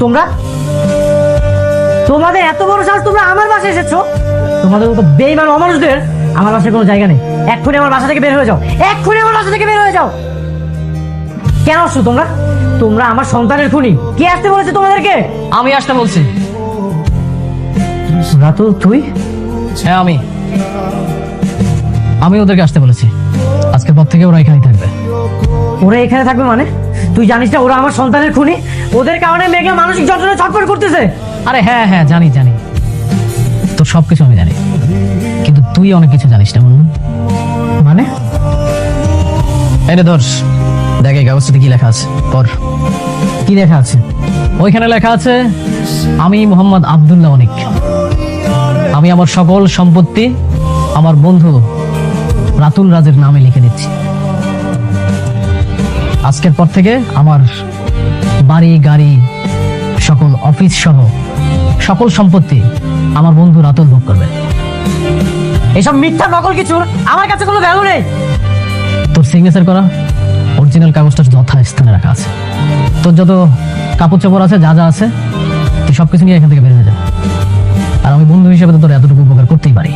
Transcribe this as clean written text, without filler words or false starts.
তোমরা তোমাদের এত বড় সাহস, তোমরা আমার বাসায় এসেছো? তোমাদের মতো বেঈমান অমানুষদের আমার বাসায় কোনো জায়গা নেই। এক্ষুনি আমার বাসা থেকে বের হয়ে যাও, এক্ষুনি আমার বাসা থেকে বের হয়ে যাও। কেন আসছো তোমরা? তোমরা আমার সন্তানের খুনি। কে আসতে বলেছে তোমাদেরকে? আমি আসতে বলছি। রাতুল, তুই? হ্যাঁ আমি ওদেরকে আসতে বলেছি। আজকের পর থেকে ওরা এখানেই থাকবে। ওরা এখানে থাকবে মানে? তুই জানিস না ওরা আমার সন্তানের খুনি? ওদের কারণে মেঘলা মানসিক যন্ত্রণা ছটফট করতেছে। আরে হ্যাঁ জানি তোর সবকিছু আমি জানি, কিন্তু তুই অনেক কিছু জানিস না। মানে? এই রে ধর, দেখ এই কাগজটাতে কি লেখা আছে, পড়। কি লেখা আছে? ওইখানে লেখা আছে, আমি মোহাম্মদ আব্দুল্লাহ অনিক, আমি আমার সকল সম্পত্তি আমার বন্ধু রাতুল রাজের নামে লিখে দিচ্ছি। আজকের পর থেকে আমার বাড়ি গাড়ি সকল অফিস সহ সকল সম্পত্তি আমার বন্ধু রাতুল ভোগ করবে। এসব মিথ্যা নকল কিছুর আমার কাছে কোনো ভ্যালু নেই। তোর সিগনেচার করা অরিজিনাল কাগজটা যথাস্থানে রাখা আছে। তোর যত কাপড় চোপড় আছে, যা যা আছে, তুই সবকিছু নিয়ে এখান থেকে বের হয়ে যা। আর আমি বন্ধু হিসেবে তো তোর এতটুকু উপকার করতেই পারি।